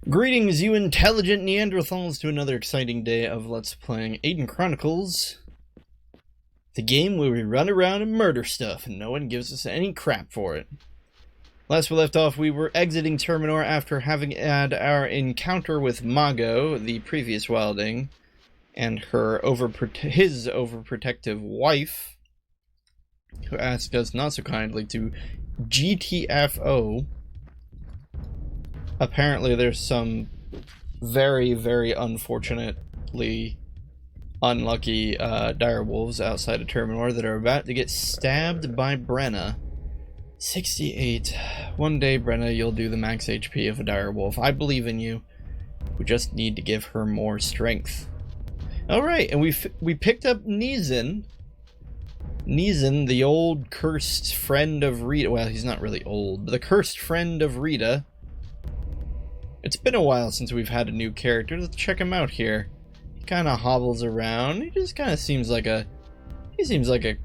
Greetings, you intelligent Neanderthals, to another exciting day of Let's Playing Aidyn Chronicles. The game where we run around and murder stuff and no one gives us any crap for it. Last we left off, we were exiting Terminor after having had our encounter with Mago, the previous wilding, and his overprotective wife, who asked us not so kindly to GTFO. Apparently there's some very, very unfortunately unlucky direwolves outside of Terminor that are about to get stabbed by Brenna. 68. One day, Brenna, you'll do the max HP of a direwolf. I believe in you. We just need to give her more strength. Alright, and we picked up Neezen. Neezen, the old cursed friend of Rita. Well, he's not really old, but the cursed friend of Rita. It's been a while since we've had a new character. Let's check him out here. He kind of hobbles around. He just kind of seems like a... He seems like a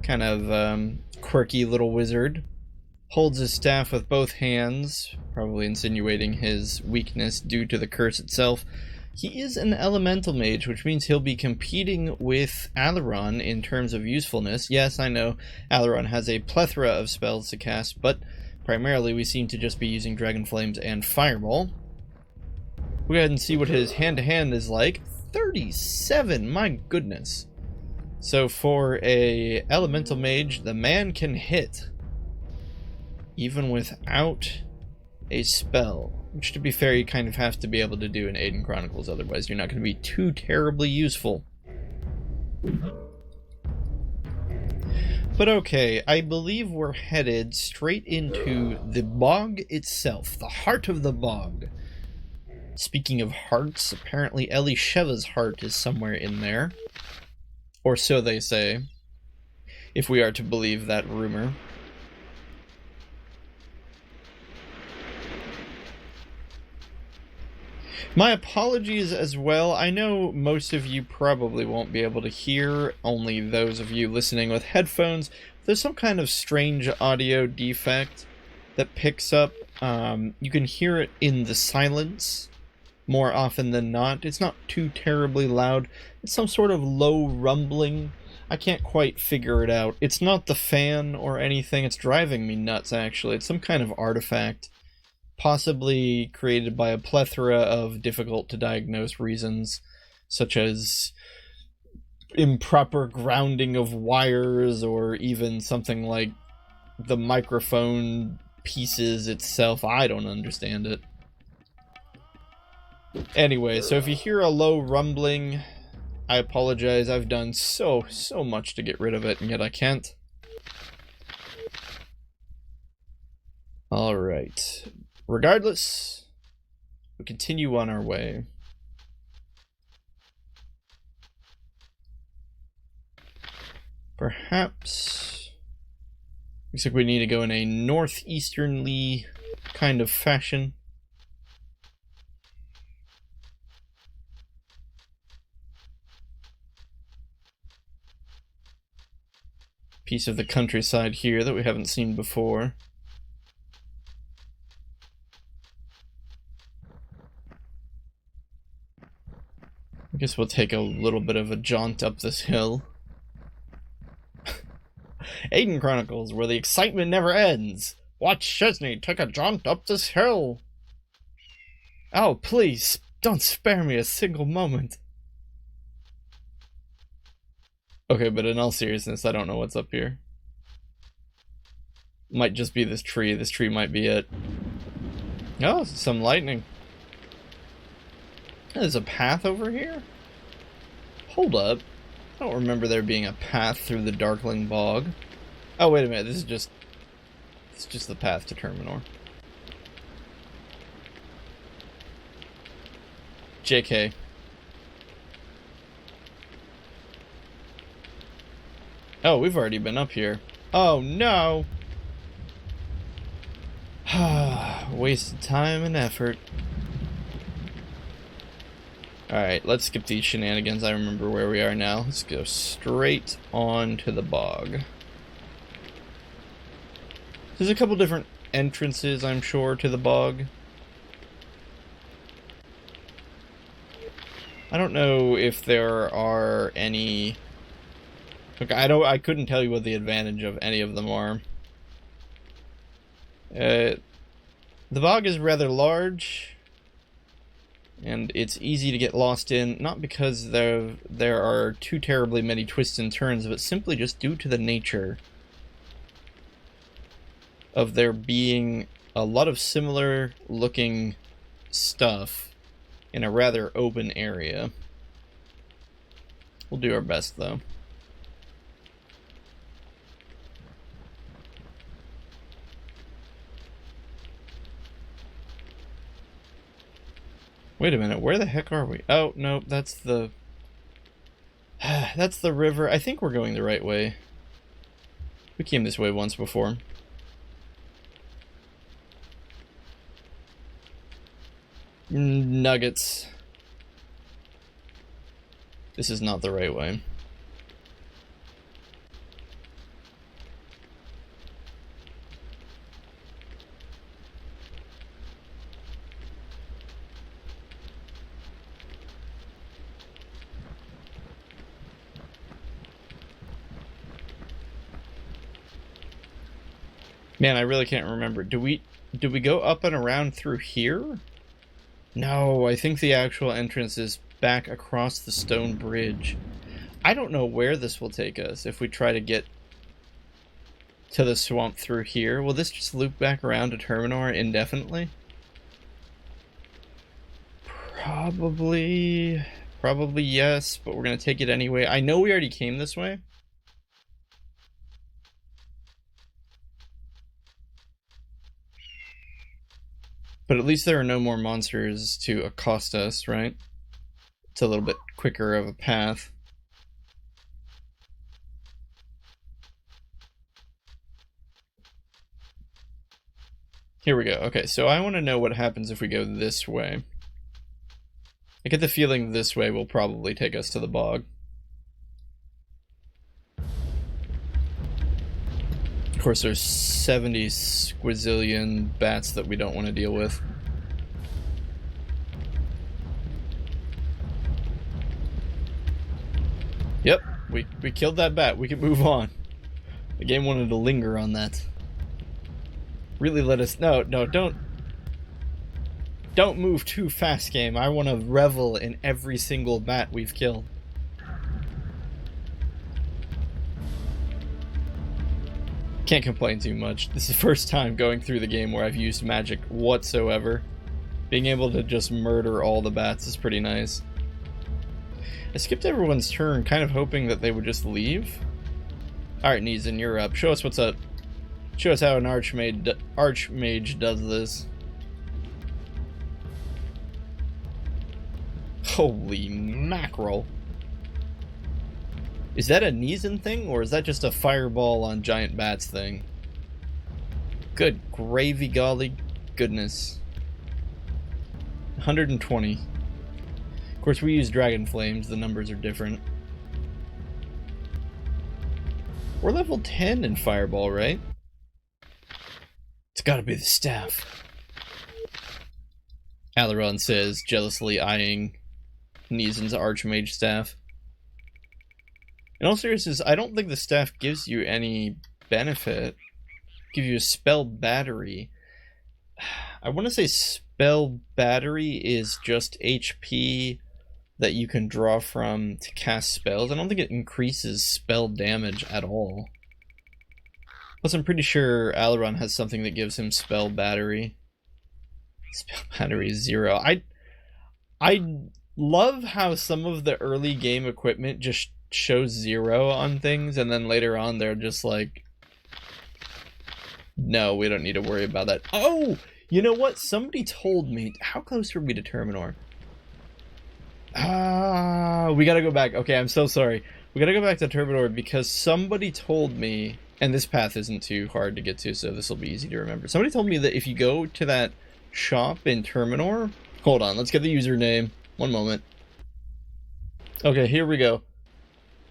kind of quirky little wizard. Holds his staff with both hands, probably insinuating his weakness due to the curse itself. He is an elemental mage, which means he'll be competing with Alaron in terms of usefulness. Yes, I know Alaron has a plethora of spells to cast, but primarily, we seem to just be using Dragon Flames and Fireball. We'll go ahead and see what his hand-to-hand is like. 37! My goodness. So for a elemental mage, the man can hit. Even without a spell. Which, to be fair, you kind of have to be able to do in Aidyn Chronicles, otherwise you're not going to be too terribly useful. But okay, I believe we're headed straight into the bog itself, the heart of the bog. Speaking of hearts, apparently Elisheva's heart is somewhere in there. Or so they say, if we are to believe that rumor. My apologies as well. I know most of you probably won't be able to hear, only those of you listening with headphones. There's some kind of strange audio defect that picks up. You can hear it in the silence more often than not. It's not too terribly loud. It's some sort of low rumbling. I can't quite figure it out. It's not the fan or anything. It's driving me nuts, actually. It's some kind of artifact. Possibly created by a plethora of difficult-to-diagnose reasons, such as improper grounding of wires, or even something like the microphone pieces itself. I don't understand it. Anyway, so if you hear a low rumbling, I apologize. I've done so much to get rid of it, and yet I can't. Alright. Regardless, we continue on our way. Perhaps looks like we need to go in a northeasternly kind of fashion. Piece of the countryside here that we haven't seen before. I guess we'll take a little bit of a jaunt up this hill. Aidyn Chronicles, where the excitement never ends. Watch Chezni take a jaunt up this hill. Oh, please, don't spare me a single moment. Okay, but in all seriousness, I don't know what's up here. Might just be this tree. This tree might be it. Oh, some lightning. There's a path over here? Hold up. I don't remember there being a path through the Darkling Bog. Oh, wait a minute. This is just... It's just the path to Terminor. JK. Oh, we've already been up here. Oh, no! Wasted time and effort. Alright, let's skip these shenanigans. I remember where we are now. Let's go straight on to the bog. There's a couple different entrances, I'm sure, to the bog. I don't know if there are any... Look, I couldn't tell you what the advantage of any of them are. The bog is rather large, and it's easy to get lost in, not because there are too terribly many twists and turns, but simply just due to the nature of there being a lot of similar looking stuff in a rather open area. We'll do our best, though. Wait a minute, where the heck are we? Oh, no, that's the... that's the river. I think we're going the right way. We came this way once before. Nuggets. This is not the right way. Man, I really can't remember. Did we go up and around through here? No, I think the actual entrance is back across the stone bridge. I don't know where this will take us if we try to get to the swamp through here. Will this just loop back around to Terminor indefinitely? Probably yes, but we're gonna take it anyway. I know we already came this way. But at least there are no more monsters to accost us, right? It's a little bit quicker of a path. Here we go. Okay, so I want to know what happens if we go this way. I get the feeling this way will probably take us to the bog. Of course, there's 70 squizillion bats that we don't want to deal with. Yep, we killed that bat. We can move on. The game wanted to linger on that. Really let us... No, don't move too fast, game. I want to revel in every single bat we've killed. Can't complain too much. This is the first time going through the game where I've used magic whatsoever. Being able to just murder all the bats is pretty nice. I skipped everyone's turn, kind of hoping that they would just leave. Alright, Neeson, you're up. Show us what's up. Show us how an archmage does this. Holy mackerel. Is that a Neeson thing, or is that just a fireball on giant bats thing? Good gravy golly goodness. 120. Of course, we use dragon flames, the numbers are different. We're level 10 in fireball, right? It's gotta be the staff. Alaron says, jealously eyeing Neeson's archmage staff. In all seriousness, I don't think the staff gives you any benefit. Give you a spell battery. I want to say spell battery is just HP that you can draw from to cast spells. I don't think it increases spell damage at all. Plus, I'm pretty sure Alaron has something that gives him spell battery. Spell battery is 0. I love how some of the early game equipment just shows 0 on things, and then later on they're just like, no, we don't need to worry about that. Oh, you know what? Somebody told me, how close were we to Terminor? We gotta go back. Okay, I'm so sorry. We gotta go back to Terminor because somebody told me, and this path isn't too hard to get to, so this will be easy to remember. Somebody told me that if you go to that shop in Terminor, hold on, let's get the username. One moment. Okay, here we go.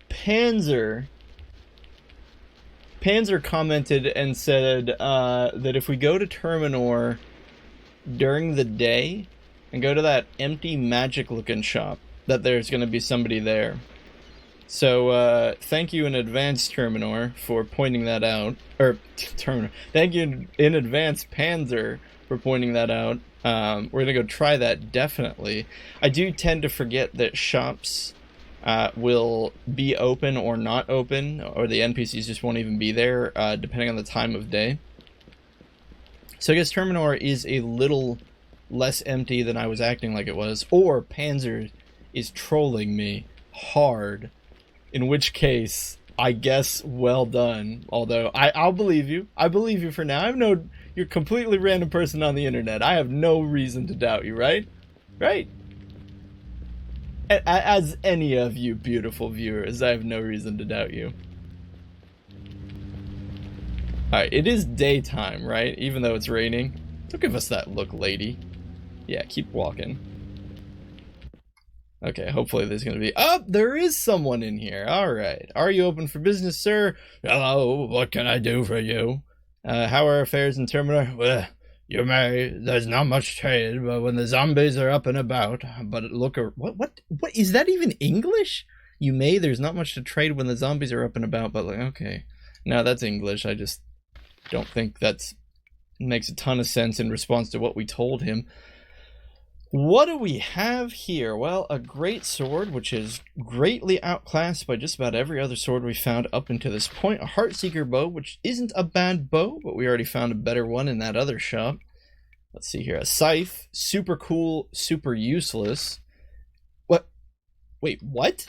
Panzer commented and said that if we go to Terminor during the day and go to that empty magic looking shop, that there's going to be somebody there. So, thank you in advance, Terminor, for pointing that out. Or, Terminor. Thank you in advance, Panzer, for pointing that out. We're going to go try that, definitely. I do tend to forget that shops will be open or not open, or the NPCs just won't even be there, depending on the time of day. So I guess Terminor is a little less empty than I was acting like it was, or Panzer is trolling me hard. In which case, I guess well done. Although, I'll believe you. I believe you for now. You're a completely random person on the internet. I have no reason to doubt you, right? Right? As any of you beautiful viewers, I have no reason to doubt you. Alright, it is daytime, right? Even though it's raining. Don't give us that look, lady. Yeah, keep walking. Okay, hopefully there's gonna be... Oh, there is someone in here. Alright. Are you open for business, sir? Hello, what can I do for you? How are affairs in Terminor? Well, you may... There's not much trade, but when the zombies are up and about... But look... What? Is that even English? You may... There's not much to trade when the zombies are up and about, but like, okay. No, that's English. I just don't think that's... Makes a ton of sense in response to what we told him. What do we have here? Well, a great sword, which is greatly outclassed by just about every other sword we found up until this point. A Heartseeker bow, which isn't a bad bow, but we already found a better one in that other shop. Let's see here. A scythe, super cool, super useless. What? Wait, what?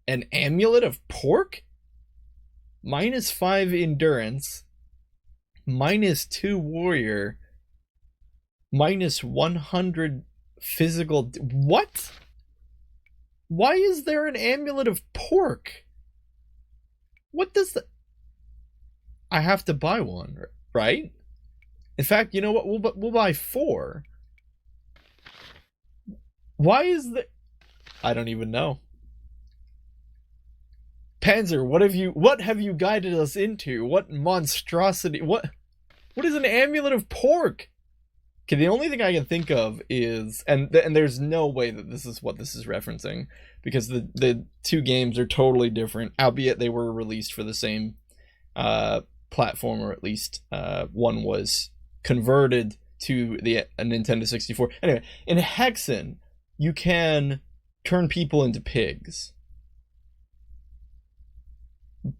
An amulet of pork? -5 endurance. -2 warrior. -100 physical... What? Why is there an amulet of pork? What does the... I have to buy one, right? In fact, you know what? We'll buy 4. Why is the... I don't even know. Panzer, what have you guided us into? What monstrosity? What is an amulet of pork? Okay, the only thing I can think of is, and there's no way that this is what this is referencing, because the two games are totally different, albeit they were released for the same platform, or at least one was converted to a Nintendo 64. Anyway, in Hexen, you can turn people into pigs.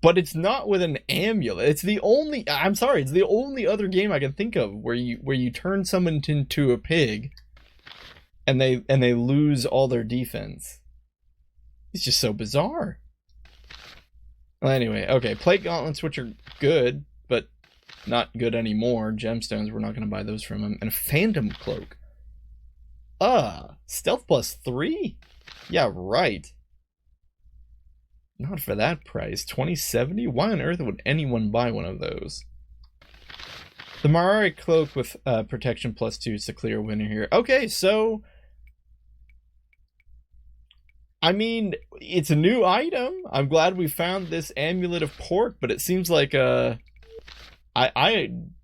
But it's not with an amulet. It's the only... I'm sorry, it's the only other game I can think of where you turn someone into a pig and they lose all their defense. It's just so bizarre. Well, anyway, okay, plate gauntlets, which are good, but not good anymore. Gemstones, we're not going to buy those from him. And a phantom cloak. Stealth +3? Yeah, right. Not for that price. 2070? Why on earth would anyone buy one of those? The Marari cloak with protection +2 is the clear winner here. Okay, so... I mean, it's a new item. I'm glad we found this amulet of pork, but it seems like I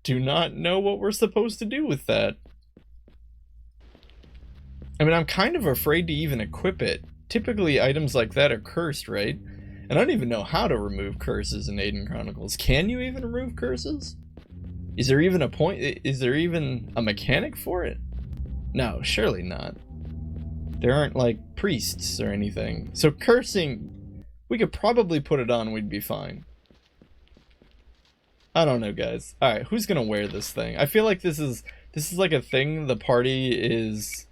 do not know what we're supposed to do with that. I mean, I'm kind of afraid to even equip it. Typically, items like that are cursed, right? And I don't even know how to remove curses in Aidyn Chronicles. Can you even remove curses? Is there even a point? Is there even a mechanic for it? No, surely not. There aren't, like, priests or anything. So cursing, we could probably put it on, we'd be fine. I don't know, guys. Alright, who's gonna wear this thing? I feel like this is like a thing the party is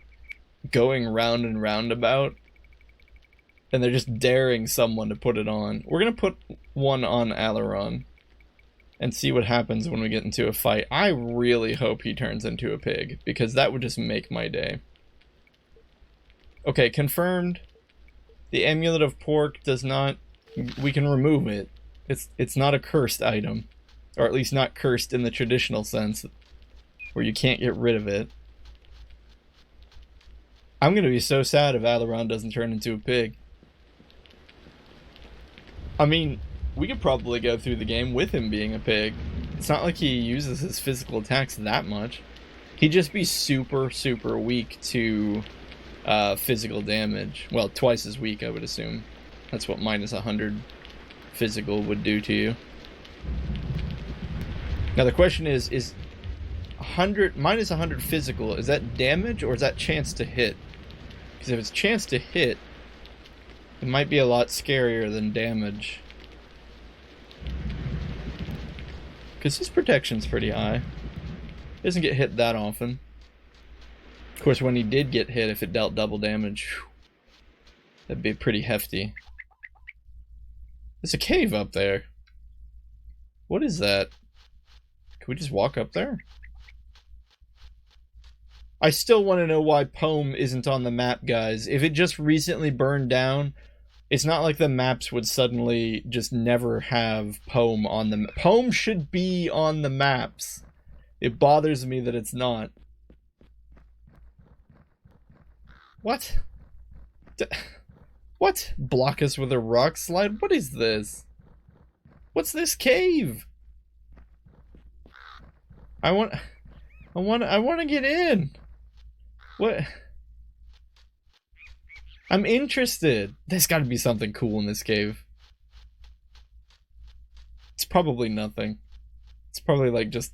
going round and round about. And they're just daring someone to put it on. We're going to put one on Alaron and see what happens when we get into a fight. I really hope he turns into a pig, because that would just make my day. Okay, confirmed. The amulet of pork does not... We can remove it. It's not a cursed item. Or at least not cursed in the traditional sense, where you can't get rid of it. I'm going to be so sad if Alaron doesn't turn into a pig. I mean, we could probably go through the game with him being a pig. It's not like he uses his physical attacks that much. He'd just be super, super weak to physical damage. Well, twice as weak, I would assume. That's what minus 100 physical would do to you. Now the question is 100 minus 100 physical, is that damage or is that chance to hit? Because if it's chance to hit, it might be a lot scarier than damage. Because his protection's pretty high. He doesn't get hit that often. Of course, when he did get hit, if it dealt double damage, whew, that'd be pretty hefty. There's a cave up there. What is that? Can we just walk up there? I still want to know why Pome isn't on the map, guys. If it just recently burned down, it's not like the maps would suddenly just never have Pome on them. Pome should be on the maps. It bothers me that it's not. What? What? Block us with a rock slide? What is this? What's this cave? I want to get in. What? I'm interested. There's got to be something cool in this cave. It's probably nothing. It's probably like just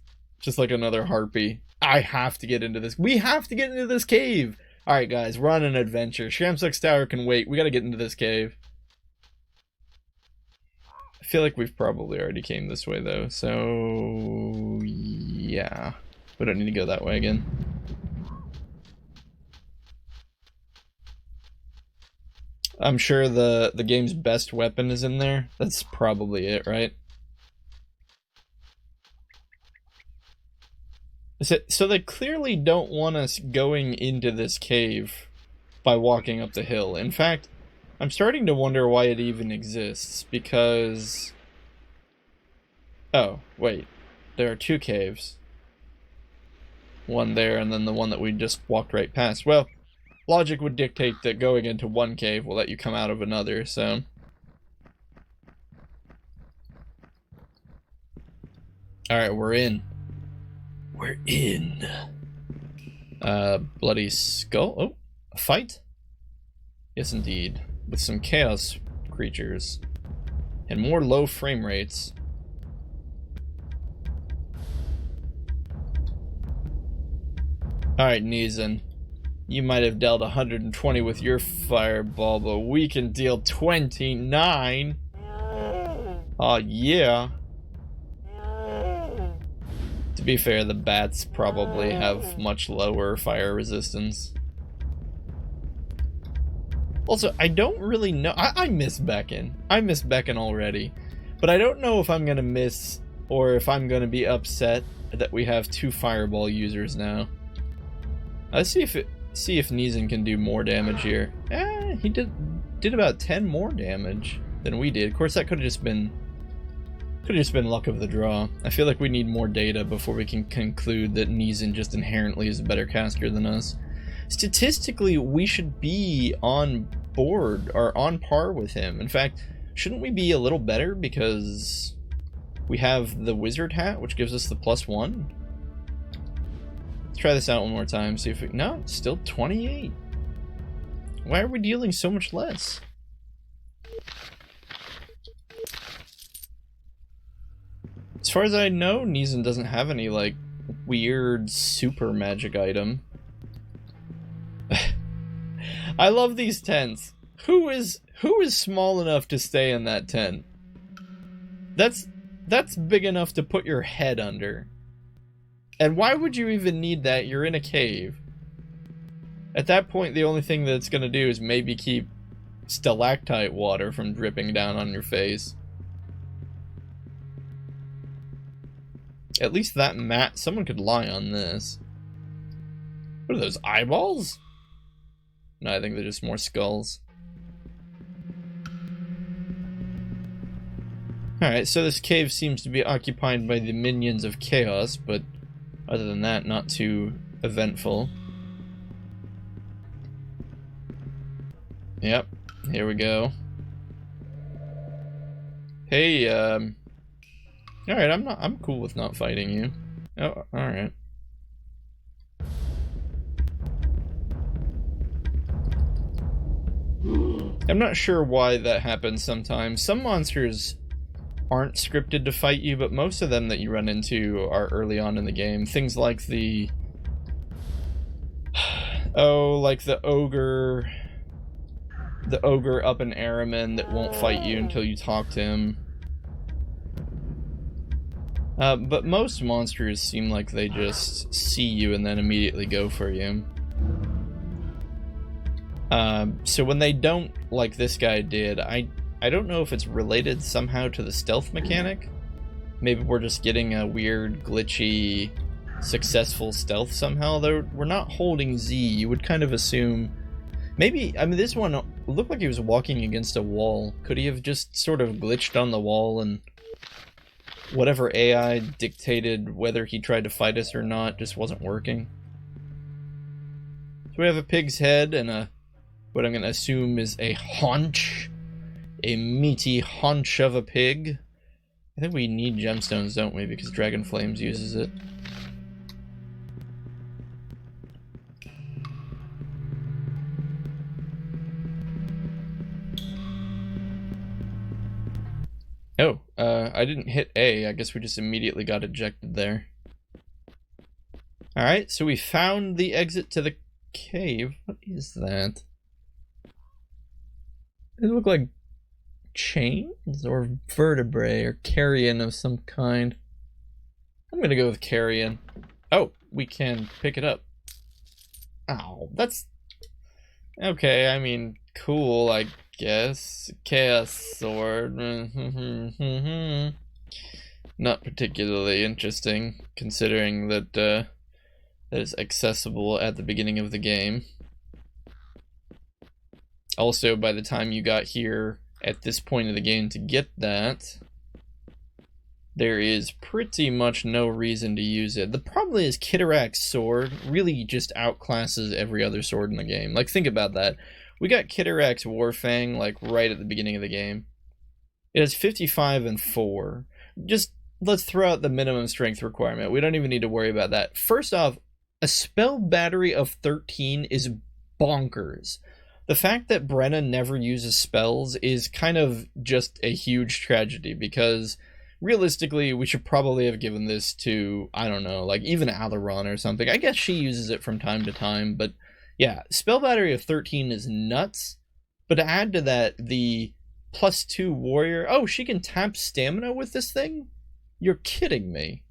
like another harpy. I have to get into this. We have to get into this cave. All right, guys, we're on an adventure. Shamsuck's Tower can wait. We got to get into this cave. I feel like we've probably already came this way though. So yeah, we don't need to go that way again. I'm sure the game's best weapon is in there. That's probably it, right? So they clearly don't want us going into this cave by walking up the hill. In fact, I'm starting to wonder why it even exists, because... Oh, wait. There are two caves. One there, and then the one that we just walked right past. Well, logic would dictate that going into one cave will let you come out of another, so... Alright, we're in. We're in. Bloody skull. Oh, a fight? Yes, indeed. With some chaos creatures. And more low frame rates. Alright, Neeson. You might have dealt 120 with your fireball, but we can deal 29. Oh, yeah. To be fair, the bats probably have much lower fire resistance. Also, I don't really know. I miss Beacon. I miss Beacon already. But I don't know if I'm going to miss or if I'm going to be upset that we have two fireball users now. Let's see if Neeson can do more damage here. He did about 10 more damage than we did. Of course, that could have just been luck of the draw. I feel like we need more data before we can conclude that Neeson just inherently is a better caster than us. Statistically, we should be on board or on par with him. In fact, shouldn't we be a little better because we have the wizard hat, which gives us the +1? Let's try this out one more time, see if we... No, it's still 28. Why are we dealing so much less? As far as I know, Neeson doesn't have any, like, weird super magic item. I love these tents. Who is small enough to stay in that tent? That's big enough to put your head under. And why would you even need that? You're in a cave. At that point, the only thing that it's gonna do is maybe keep stalactite water from dripping down on your face. At least that mat, someone could lie on this. What are those, eyeballs? No, I think they're just more skulls. Alright, so this cave seems to be occupied by the minions of chaos, but other than that, not too eventful. Yep, here we go. Hey, alright, I'm cool with not fighting you. Oh, alright. I'm not sure why that happens sometimes. Some monsters aren't scripted to fight you, but most of them that you run into are early on in the game. Things like the... oh, like the ogre... the ogre up in Araman that won't fight you until you talk to him. But most monsters seem like they just see you and then immediately go for you. So when they don't, like this guy did, I don't know if it's related somehow to the stealth mechanic. Maybe we're just getting a weird, glitchy, successful stealth somehow, though we're not holding Z. You would kind of assume... maybe, I mean, this one looked like he was walking against a wall. Could he have just sort of glitched on the wall and whatever AI dictated whether he tried to fight us or not just wasn't working? So we have a pig's head and a, what I'm going to assume is a haunch. A meaty haunch of a pig. I think we need gemstones, don't we? Because Dragon Flames uses it. Oh, I didn't hit A. I guess we just immediately got ejected there. Alright, so we found the exit to the cave. What is that? It look like chains or vertebrae or carrion of some kind. I'm gonna go with carrion. Oh, we can pick it up. Oh, that's... okay, I mean, cool, I guess. Chaos sword. Not particularly interesting, considering that that is accessible at the beginning of the game. Also, by the time you got here at this point of the game to get that, there is pretty much no reason to use it. The problem is Kittirak's sword really just outclasses every other sword in the game. Like, think about that. We got Kittirak's Warfang, like, right at the beginning of the game. It has 55 and 4. Just, let's throw out the minimum strength requirement. We don't even need to worry about that. First off, a spell battery of 13 is bonkers. The fact that Brenna never uses spells is kind of just a huge tragedy, because realistically, we should probably have given this to, I don't know, like even Alaron or something. I guess she uses it from time to time, but yeah, spell battery of 13 is nuts. But to add to that, the +2 warrior, oh, she can tap stamina with this thing? You're kidding me.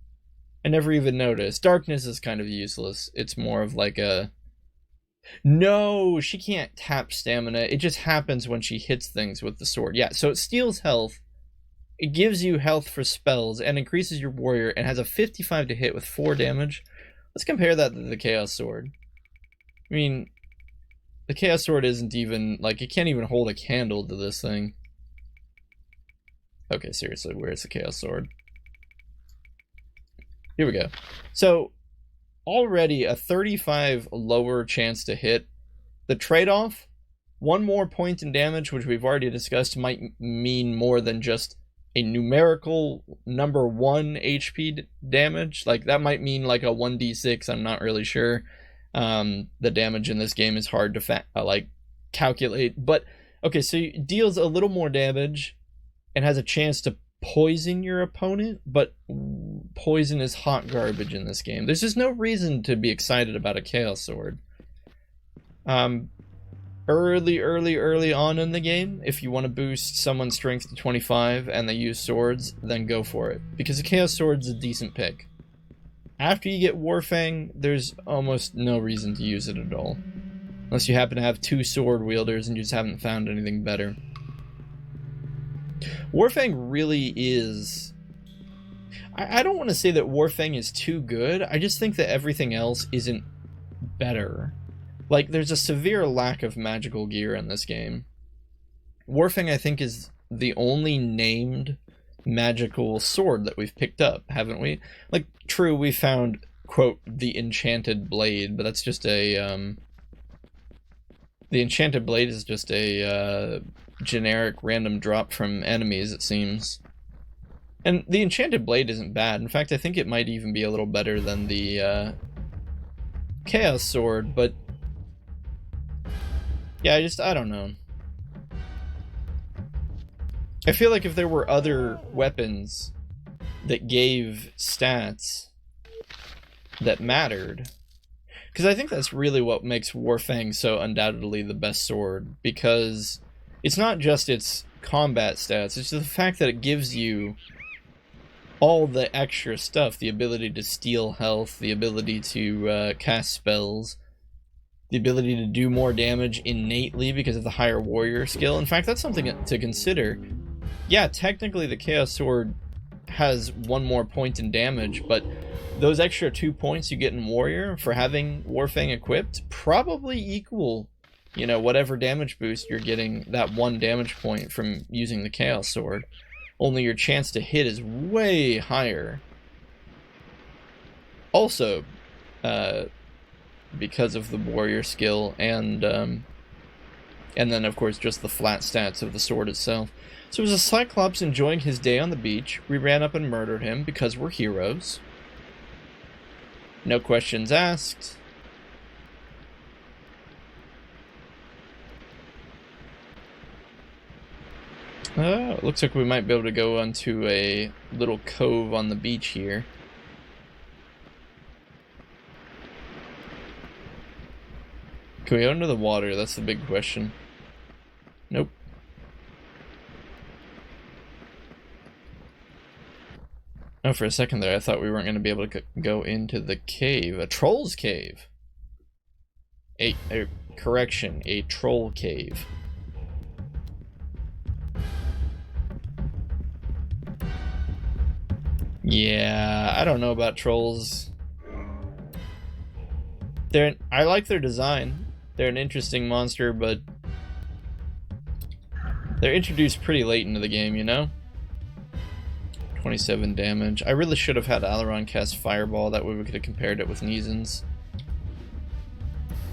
I never even noticed. Darkness is kind of useless. It's more of like a... no, she can't tap stamina. It just happens when she hits things with the sword. Yeah, so it steals health. It gives you health for spells and increases your warrior and has a 55 to hit with 4 damage. Let's compare that to the Chaos Sword. I mean, the Chaos Sword isn't even, like, it can't even hold a candle to this thing. Okay, seriously, where's the Chaos Sword? Here we go. So, already a 35 lower chance to hit. The trade-off, 1 more point in damage, which we've already discussed, might mean more than just a numerical number 1 HP damage. Like, that might mean like a 1d6, I'm not really sure. The damage in this game is hard to like calculate, but okay, so it deals a little more damage and has a chance to poison your opponent, but poison is hot garbage in this game. There's just no reason to be excited about a Chaos Sword. Early on in the game, if you want to boost someone's strength to 25 and they use swords, then go for it, because a Chaos Sword's a decent pick. After you get Warfang, there's almost no reason to use it at all. Unless you happen to have 2 sword wielders and you just haven't found anything better. Warfang really is... I don't want to say that Warfang is too good, I just think that everything else isn't better. Like, there's a severe lack of magical gear in this game. Warfang, I think, is the only named magical sword that we've picked up, haven't we? Like, true, we found, quote, the enchanted blade, but that's just a, the enchanted blade is just a, generic random drop from enemies, it seems. And the enchanted blade isn't bad. In fact, I think it might even be a little better than the, Chaos Sword, but... yeah, I don't know. I feel like if there were other weapons that gave stats that mattered, because I think that's really what makes Warfang so undoubtedly the best sword, because it's not just its combat stats, it's the fact that it gives you all the extra stuff, the ability to steal health, the ability to cast spells, the ability to do more damage innately because of the higher warrior skill. In fact, that's something to consider. Yeah, technically the Chaos Sword has 1 more point in damage, but those extra 2 points you get in Warrior for having Warfang equipped probably equal, you know, whatever damage boost you're getting that 1 damage point from using the Chaos Sword. Only your chance to hit is way higher. Also, because of the warrior skill and then of course just the flat stats of the sword itself. So it was a Cyclops enjoying his day on the beach. We ran up and murdered him because we're heroes. No questions asked. It looks like we might be able to go onto a little cove on the beach here. Can we go into the water? That's the big question. Nope. Oh, for a second there, I thought we weren't going to be able to go into the cave. A troll's cave. Correction, a troll cave. Yeah, I don't know about trolls. I like their design. They're an interesting monster, but they're introduced pretty late into the game, you know? 27 damage. I really should have had Alaron cast Fireball, that way we could have compared it with Neezen's.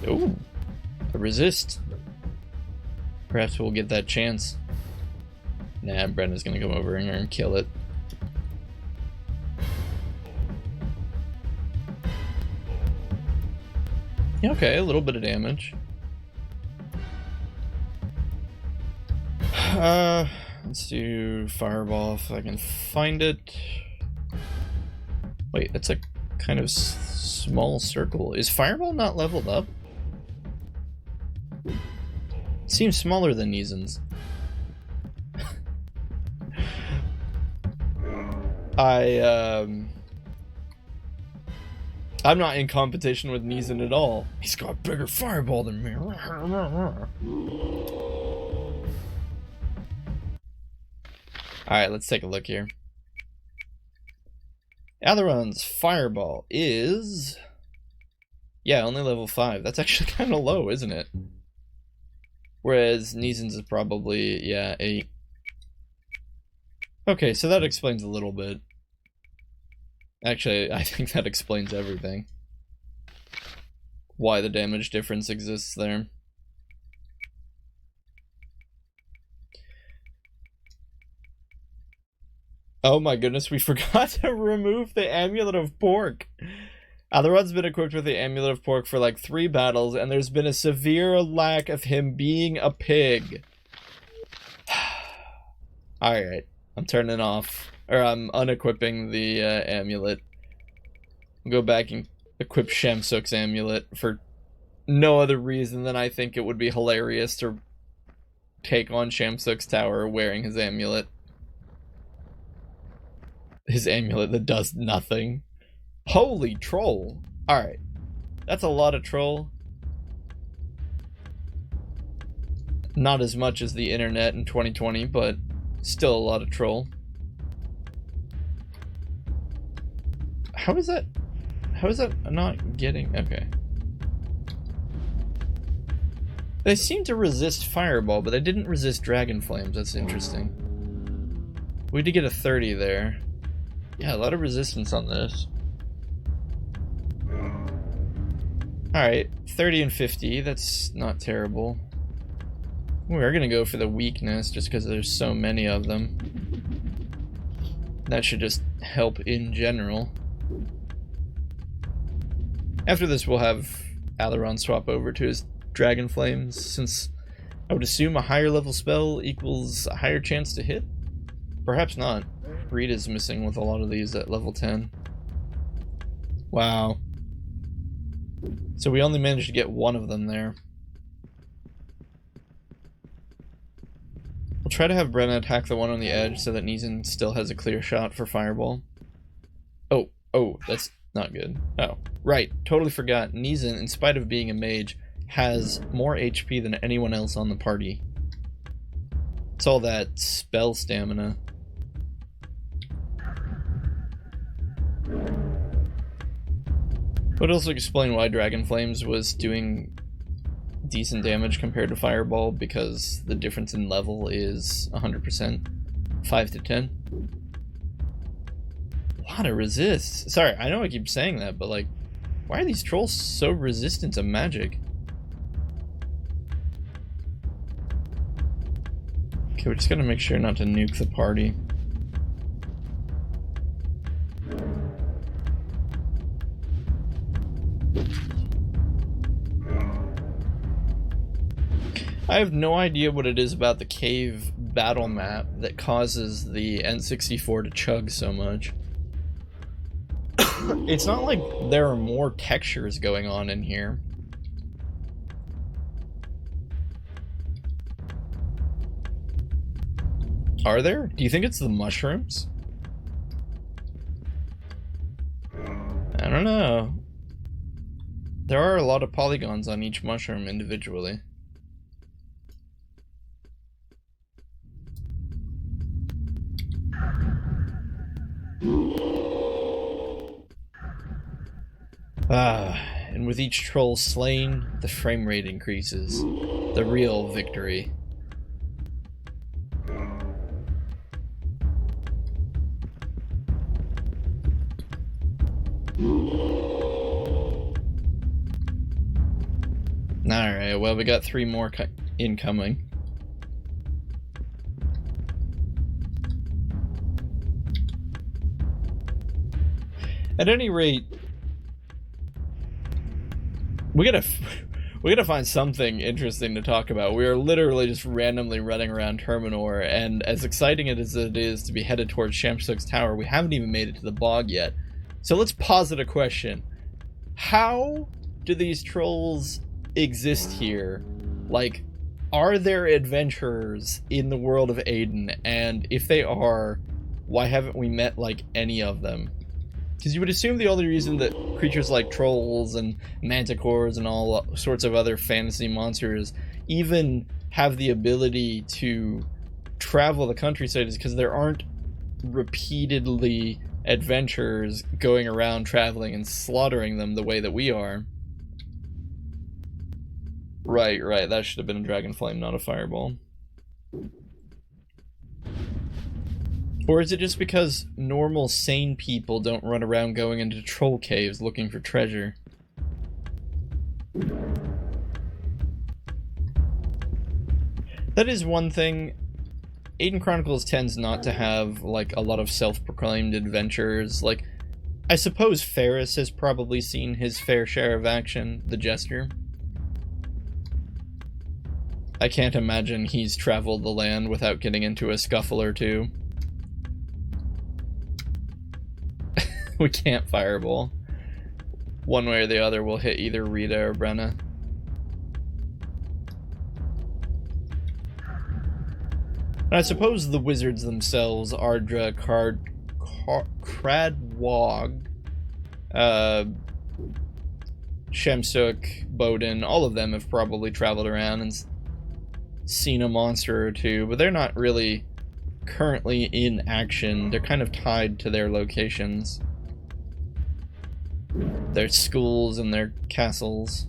Ooh, a resist. Perhaps we'll get that chance. Nah, Brenda's gonna come over here and kill it. Okay, a little bit of damage. Let's do Fireball if I can find it. Wait, it's a kind of small circle. Is Fireball not leveled up? It seems smaller than Neezen's. I'm not in competition with Neezen at all. He's got a bigger fireball than me. Alright, let's take a look here. Alaron's fireball is... yeah, only level 5. That's actually kind of low, isn't it? Whereas Neezen's is probably, yeah, 8. Okay, so that explains a little bit. Actually, I think that explains everything. Why the damage difference exists there. Oh my goodness, we forgot to remove the Amulet of Pork. Alaron's been equipped with the Amulet of Pork for like 3 battles, and there's been a severe lack of him being a pig. Alright, I'm turning off. Or I'm unequipping the amulet. I'll go back and equip Shamsuk's amulet for no other reason than I think it would be hilarious to take on Shamsuk's tower wearing his amulet. His amulet that does nothing. Holy troll! Alright. That's a lot of troll. Not as much as the internet in 2020, but still a lot of troll. How is that not getting... okay. They seem to resist Fireball, but they didn't resist Dragon Flames. That's interesting. We did get a 30 there. Yeah, a lot of resistance on this. Alright, 30 and 50. That's not terrible. We're gonna go for the weakness just because there's so many of them. That should just help in general. After this, we'll have Alaron swap over to his Dragon Flames, since I would assume a higher level spell equals a higher chance to hit. Perhaps not. Reed is missing with a lot of these at level 10. Wow. So we only managed to get one of them there. We'll try to have Brenna attack the one on the edge so that Neeson still has a clear shot for Fireball. Oh, that's not good. Oh, right. Totally forgot. Neeson, in spite of being a mage, has more HP than anyone else on the party. It's all that spell stamina. Would also explain why Dragon Flames was doing decent damage compared to Fireball, because the difference in level is 100%. 5 to 10. A lot of resist. Sorry, I know I keep saying that, but like, why are these trolls so resistant to magic? Okay, we're just gonna make sure not to nuke the party. I have no idea what it is about the cave battle map that causes the N64 to chug so much. It's not like there are more textures going on in here. Are there? Do you think it's the mushrooms? I don't know. There are a lot of polygons on each mushroom individually. And with each troll slain, the frame rate increases. The real victory. Alright, well, we got 3 more incoming. At any rate, we gotta find something interesting to talk about. We are literally just randomly running around Terminor, and as exciting as it is to be headed towards Shamsuk's tower, we haven't even made it to the bog yet. So let's posit a question. How do these trolls exist here? Like, are there adventurers in the world of Aidyn? And if they are, why haven't we met, like, any of them? Because you would assume the only reason that creatures like trolls and manticores and all sorts of other fantasy monsters even have the ability to travel the countryside is because there aren't repeatedly adventurers going around traveling and slaughtering them the way that we are. Right, that should have been a dragon flame, not a fireball. Or is it just because normal, sane people don't run around going into troll caves looking for treasure? That is one thing. Aidyn Chronicles tends not to have, like, a lot of self-proclaimed adventurers. Like, I suppose Ferris has probably seen his fair share of action, the Jester. I can't imagine he's traveled the land without getting into a scuffle or two. We can't fireball. One way or the other, we'll hit either Rita or Brenna. And I suppose the wizards themselves, Ardra, Cradwog, Shamsuk, Bowden, all of them have probably traveled around and seen a monster or two, but they're not really currently in action. They're kind of tied to their locations. Their schools and their castles.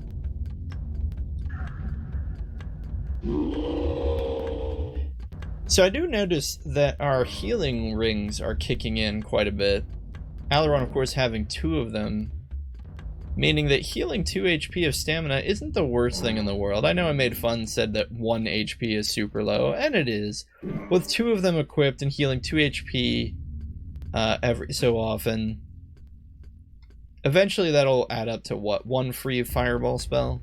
So I do notice that our healing rings are kicking in quite a bit. Alaron, of course, having 2 of them, meaning that healing 2 HP of stamina isn't the worst thing in the world. I know I made fun, said that 1 HP is super low, and it is. With 2 of them equipped and healing 2 HP every so often, eventually that'll add up to what? 1 free fireball spell?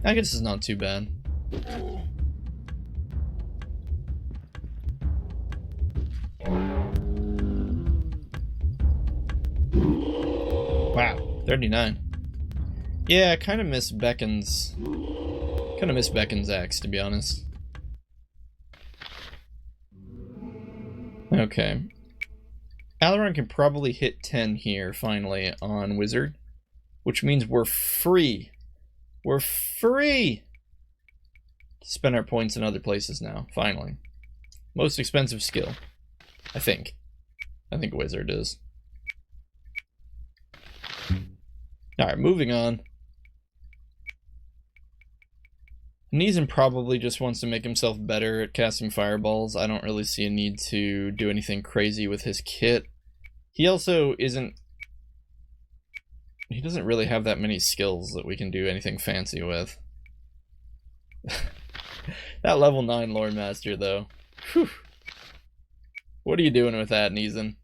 I guess it's not too bad. Wow, 39. Yeah, I kind of miss Beckon's axe, to be honest. Okay. Alaron can probably hit 10 here, finally, on Wizard. Which means we're free. We're free to spend our points in other places now, finally. Most expensive skill, I think. I think Wizard is. Alright, moving on. Neeson probably just wants to make himself better at casting fireballs. I don't really see a need to do anything crazy with his kit. He also isn't... He doesn't really have that many skills that we can do anything fancy with. That level 9 Lore Master, though. Whew. What are you doing with that, Neeson?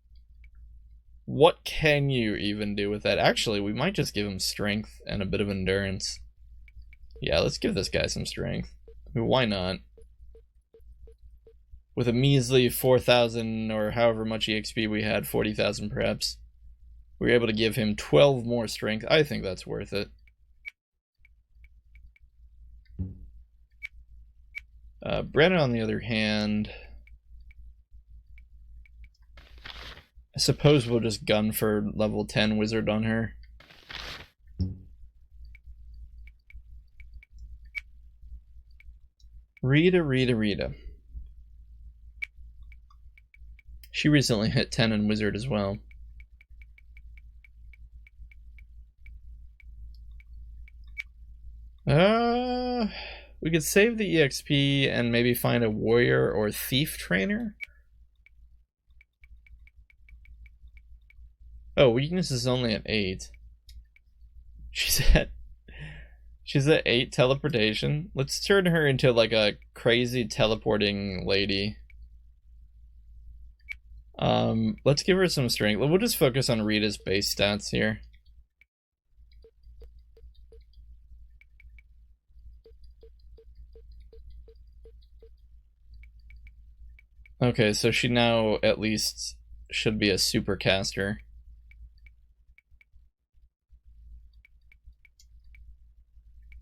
What can you even do with that? Actually, we might just give him strength and a bit of endurance. Yeah, let's give this guy some strength. I mean, why not? With a measly 4,000 or however much EXP we had, 40,000 perhaps, we were able to give him 12 more strength. I think that's worth it. Brenna, on the other hand, I suppose we'll just gun for level 10 Wizard on her. Rita. She recently hit 10 in Wizard as well. We could save the EXP and maybe find a warrior or thief trainer. Oh, weakness is only at 8. She's at 8 teleportation. Let's turn her into like a crazy teleporting lady. Let's give her some strength. We'll just focus on Rita's base stats here. Okay, so she now at least should be a super caster.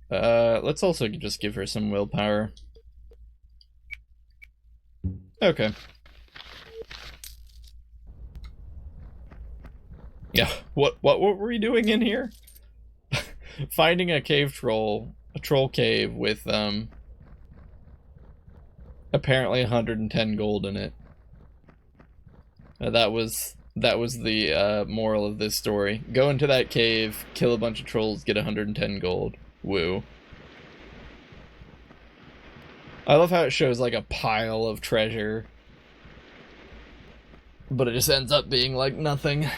Let's also just give her some willpower. Okay. Yeah, what were we doing in here? Finding a cave troll, a troll cave with, apparently 110 gold in it. That was the, moral of this story. Go into that cave, kill a bunch of trolls, get 110 gold. Woo. I love how it shows like a pile of treasure, but it just ends up being like nothing.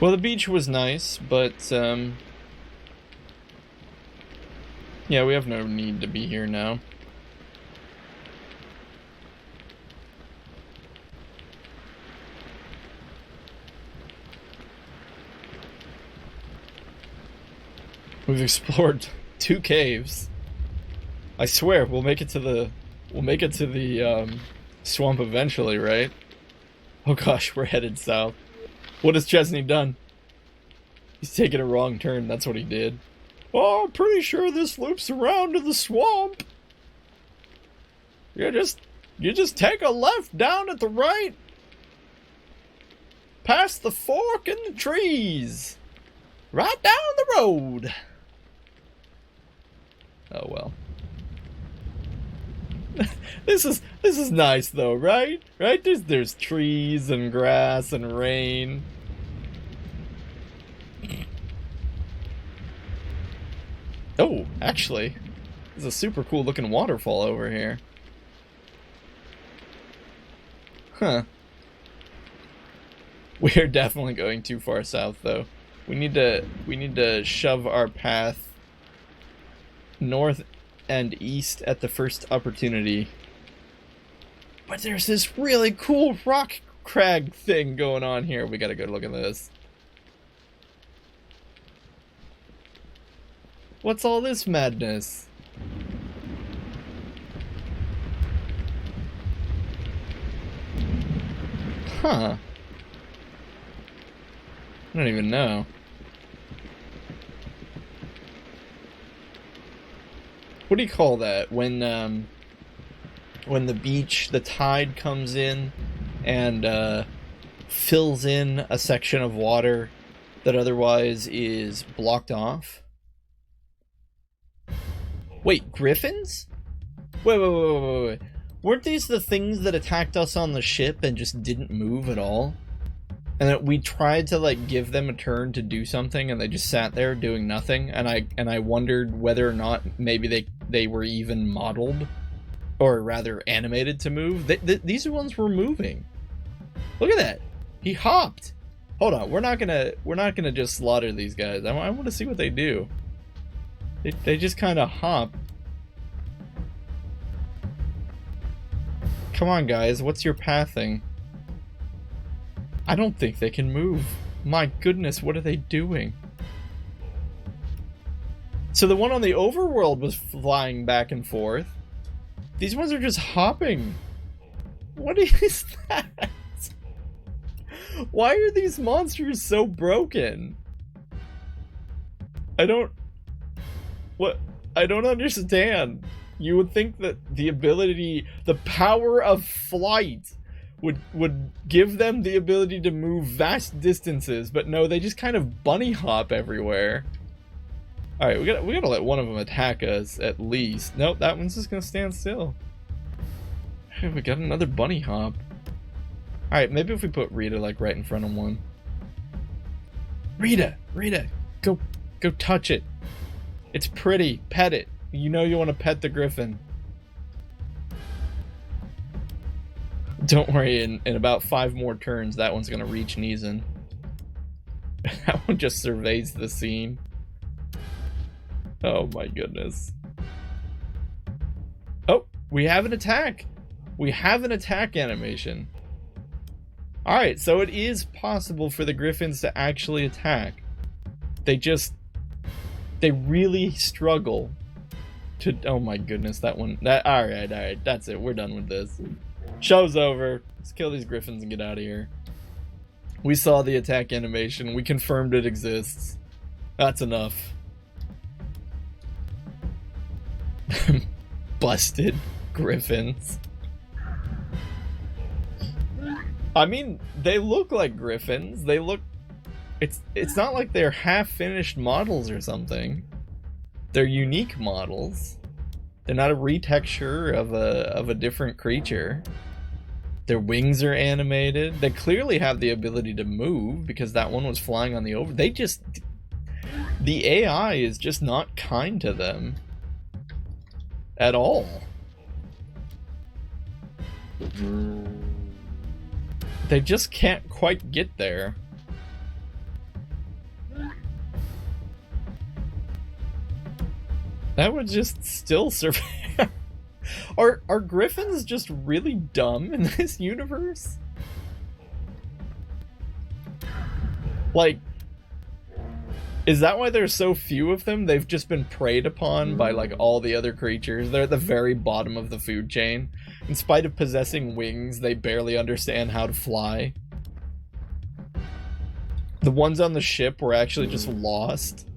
Well, the beach was nice, but yeah, we have no need to be here now. We've explored 2 caves. I swear, we'll make it to the swamp eventually, right? Oh gosh, we're headed south. What has Chezni done? He's taken a wrong turn, that's what he did. Oh, I'm pretty sure this loops around to the swamp. You just take a left down at the right. Past the fork in the trees. Right down the road. Oh well. This is nice though, right? Right? There's trees and grass and rain. Oh, actually, there's a super cool looking waterfall over here. Huh. We're definitely going too far south though. We need to shove our path north and east at the first opportunity. But there's this really cool rock crag thing going on here. We gotta go look at this. What's all this madness? Huh. I don't even know. What do you call that? When the beach, the tide comes in and fills in a section of water that otherwise is blocked off? Wait, griffins? Wait. Weren't these the things that attacked us on the ship and just didn't move at all? And that we tried to like give them a turn to do something and they just sat there doing nothing, and I wondered whether or not maybe they were even modeled, or rather animated to move. These ones were moving. Look at that. He hopped. Hold on, we're not gonna just slaughter these guys. I want to see what they do. They just kind of hop. Come on, guys. What's your pathing? I don't think they can move. My goodness, what are they doing? So the one on the overworld was flying back and forth. These ones are just hopping. What is that? Why are these monsters so broken? I don't understand. You would think that the power of flight would give them the ability to move vast distances, but no, they just kind of bunny hop everywhere. All right, we gotta let one of them attack us at least. Nope, that one's just gonna stand still. Hey, we got another bunny hop. All right, maybe if we put Rita like right in front of one. Rita, go touch it. It's pretty. Pet it. You know you want to pet the griffin. Don't worry, in about 5 more turns, that one's gonna reach Neeson. That one just surveys the scene. Oh my goodness. Oh, we have an attack. We have an attack animation. Alright, so it is possible for the griffins to actually attack. They really struggle to, oh my goodness, alright, that's it, we're done with this. Show's over. Let's kill these griffins and get out of here. We saw the attack animation. We confirmed it exists. That's enough. Busted griffins. I mean, they look like griffins. They look... It's not like they're half-finished models or something. They're unique models. They're not a retexture of a different creature. Their wings are animated. They clearly have the ability to move because that one was flying on the over. The AI is just not kind to them at all. They just can't quite get there. That would just still survive. Are griffins just really dumb in this universe? Like, is that why there's so few of them? They've just been preyed upon by like all the other creatures. They're at the very bottom of the food chain. In spite of possessing wings, they barely understand how to fly. The ones on the ship were actually just lost.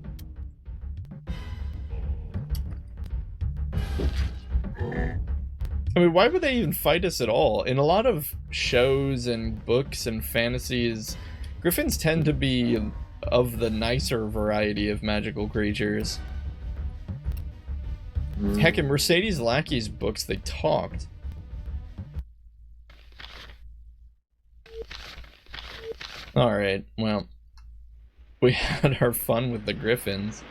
I mean, why would they even fight us at all? In a lot of shows and books and fantasies, griffins tend to be of the nicer variety of magical creatures. Heck, in Mercedes Lackey's books, they talked. Alright, well, we had our fun with the griffins.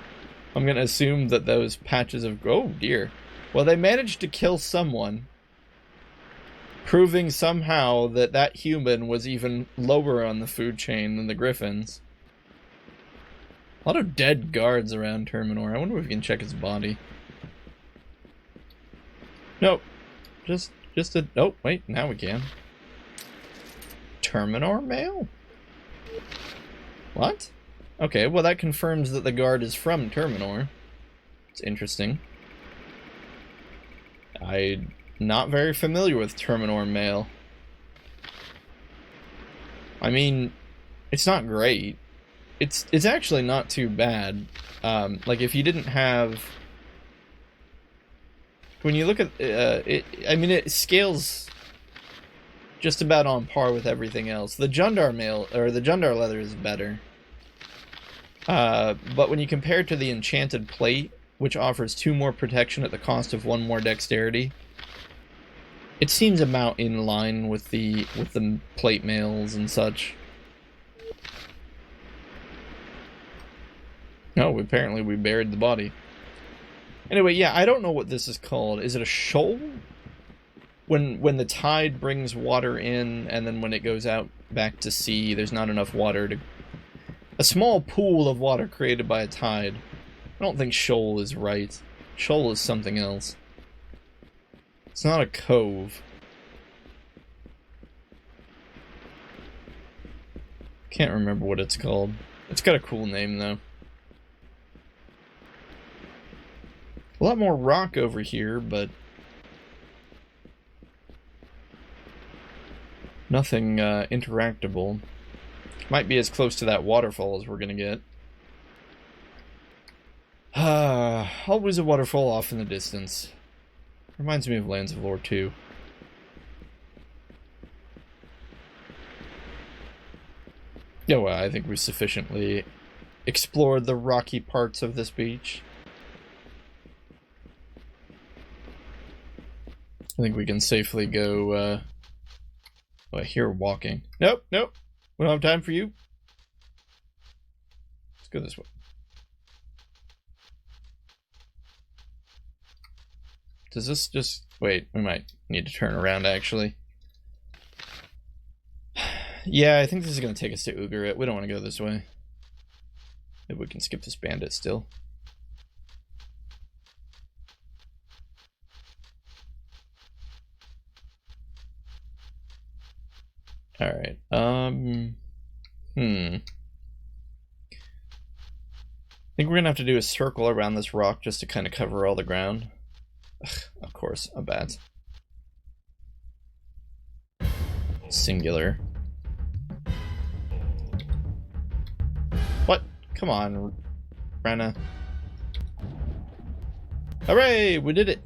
I'm gonna assume that those patches of... Oh, dear. Well, they managed to kill someone, proving somehow that that human was even lower on the food chain than the griffins. A lot of dead guards around Terminor. I wonder if we can check his body. Nope. Just a... Oh, wait, now we can. Terminor mail? What? Okay, well that confirms that the guard is from Terminor. It's interesting. I'm not very familiar with Terminor mail. I mean, it's not great. It's actually not too bad. Like, if you didn't have... When you look at it, I mean, it scales just about on par with everything else. The Jundar mail, or the Jundar leather is better. But when you compare it to the Enchanted Plate, which offers 2 more protection at the cost of 1 more dexterity, it seems about in line with the plate mails and such. No, apparently we buried the body. Anyway, yeah, I don't know what this is called. Is it a shoal? When the tide brings water in, and then when it goes out back to sea, there's not enough water to... A small pool of water created by a tide. I don't think shoal is right. Shoal is something else. It's not a cove. Can't remember what it's called. It's got a cool name, though. A lot more rock over here, but... nothing interactable. Might be as close to that waterfall as we're gonna get. Always a waterfall off in the distance. Reminds me of Lands of Lore 2. Yeah, well, I think we sufficiently explored the rocky parts of this beach. I think we can safely go, oh, I hear walking. Nope, nope. We don't have time for you. Let's go this way. Does this just... Wait, we might need to turn around, actually. Yeah, I think this is going to take us to Ugarit. We don't want to go this way. Maybe we can skip this bandit still. Alright, I think we're gonna have to do a circle around this rock just to kind of cover all the ground. Ugh, of course, a bat. Singular. What? Come on, Brenna. Hooray! We did it!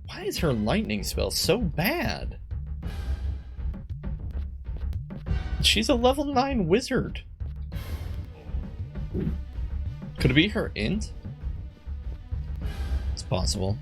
Why is her lightning spell so bad? She's a level 9 wizard. Could it be her int? It's possible.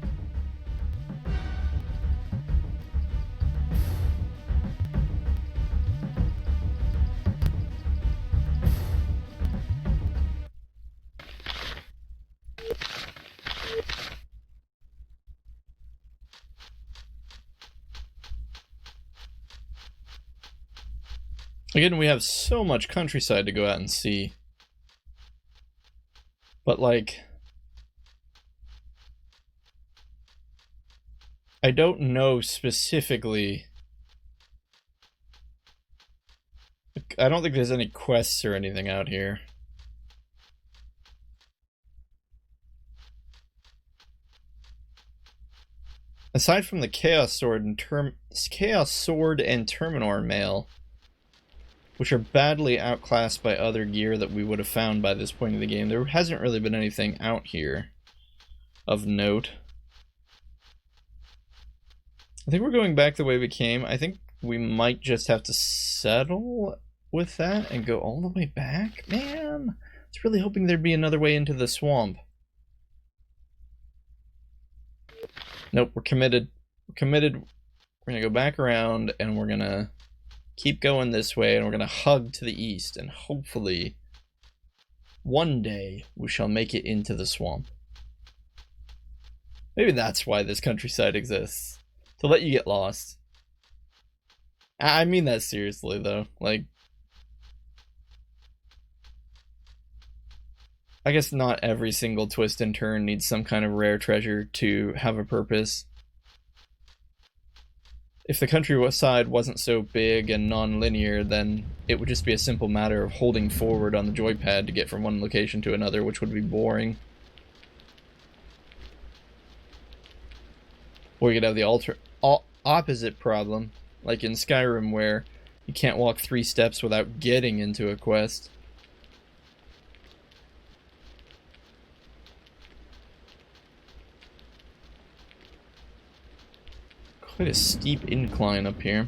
Again, we have so much countryside to go out and see. But, like... I don't know specifically... I don't think there's any quests or anything out here. Aside from the Chaos Sword and Terminor mail, which are badly outclassed by other gear that we would have found by this point in the game, there hasn't really been anything out here of note. I think we're going back the way we came. I think we might just have to settle with that and go all the way back. Man, I was really hoping there'd be another way into the swamp. Nope, we're committed. We're committed. We're gonna go back around and we're gonna keep going this way, and we're gonna hug to the east, and hopefully one day we shall make it into the swamp. Maybe that's why this countryside exists. To let you get lost. I mean that seriously though. Like, I guess not every single twist and turn needs some kind of rare treasure to have a purpose. If the countryside wasn't so big and non-linear, then it would just be a simple matter of holding forward on the joypad to get from one location to another, which would be boring. Or you could have the opposite problem, like in Skyrim, where you can't walk 3 steps without getting into a quest. Quite a steep incline up here.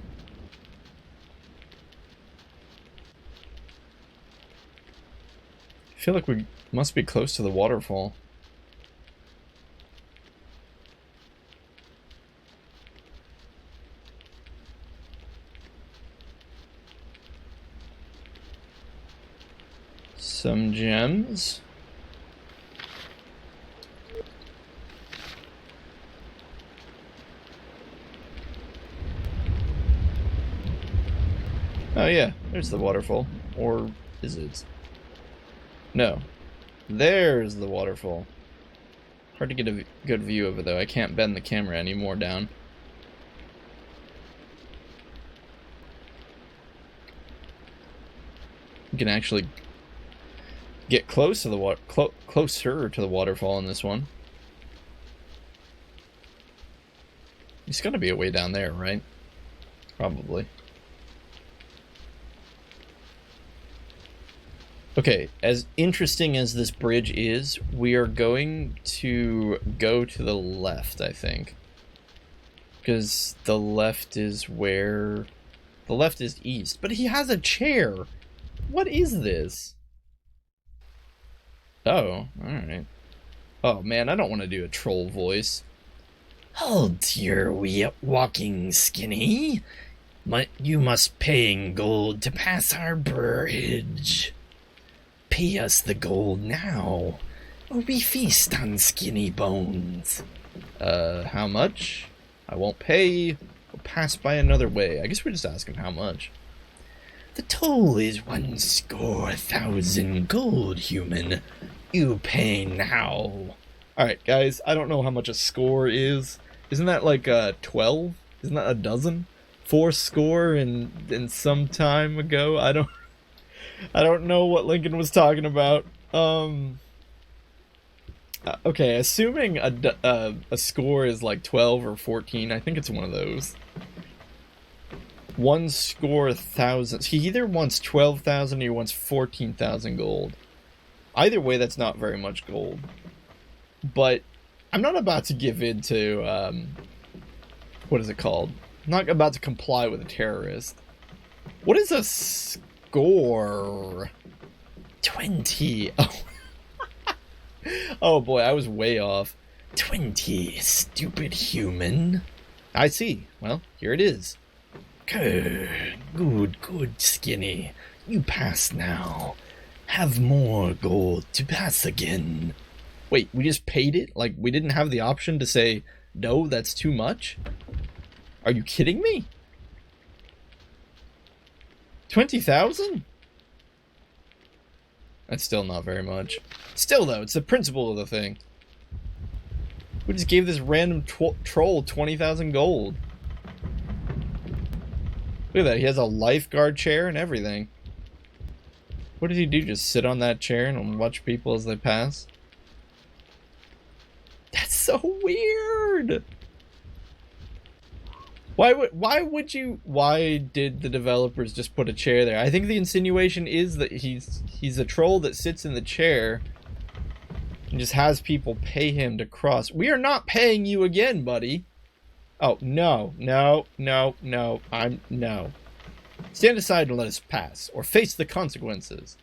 I feel like we must be close to the waterfall. Some gems. Oh yeah, there's the waterfall. Or is it? No. There's the waterfall. Hard to get a good view of it though. I can't bend the camera any more down. You can actually get close to the closer to the waterfall in this one. There's gotta be a way down there, right? Probably. Okay, as interesting as this bridge is, we are going to go to the left, I think. Because the left is where... The left is east. But he has a chair! What is this? Oh, alright. Oh man, I don't want to do a troll voice. Halt your walking, skinny. You must pay in gold to pass our bridge. Pay us the gold now, or we feast on skinny bones. How much? I won't pay. We'll pass by another way. I guess we're just asking how much. The toll is 1,000 gold, human. You pay now. Alright, guys, I don't know how much a score is. Isn't that like 12? Isn't that a dozen? 4 score in some time ago? I don't know what Lincoln was talking about. Okay, assuming a score is like 12 or 14, I think it's one of those. 1 score 1,000. He either wants 12,000 or he wants 14,000 gold. Either way, that's not very much gold. But I'm not about to give in to, what is it called? I'm not about to comply with a terrorist. What is a score? 20. Oh. Oh boy, I was way off. 20, stupid human. I see. Well, here it is. Good, skinny. You pass now. Have more gold to pass again. Wait, we just paid it? Like, we didn't have the option to say, no, that's too much? Are you kidding me? 20,000? That's still not very much. Still, though, it's the principle of the thing. We just gave this random troll 20,000 gold. Look at that, he has a lifeguard chair and everything. What did he do, just sit on that chair and watch people as they pass? That's so weird! Why did the developers just put a chair there? I think the insinuation is that he's a troll that sits in the chair and just has people pay him to cross. We are not paying you again, buddy. Oh, no. No. Stand aside and let us pass, or face the consequences.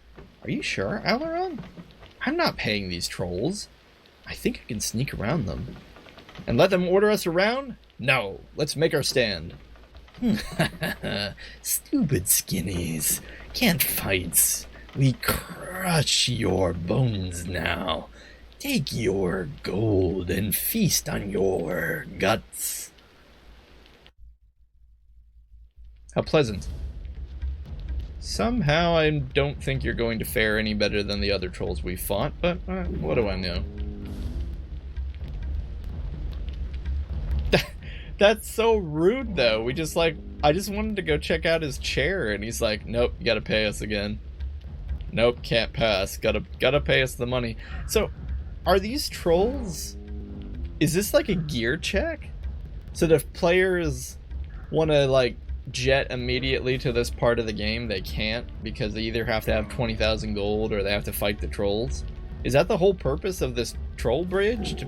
Are you sure, Alaron? I'm not paying these trolls. I think I can sneak around them. And let them order us around? No, let's make our stand. Stupid skinnies. Can't fight. We crush your bones now. Take your gold and feast on your guts. How pleasant. Somehow I don't think you're going to fare any better than the other trolls we fought, but what do I know? That's so rude, though. I just wanted to go check out his chair, and he's like, nope, you gotta pay us again. Nope, can't pass. Gotta pay us the money. So, are these trolls... Is this like a gear check? So if players want to like jet immediately to this part of the game, they can't because they either have to have 20,000 gold or they have to fight the trolls. Is that the whole purpose of this troll bridge, to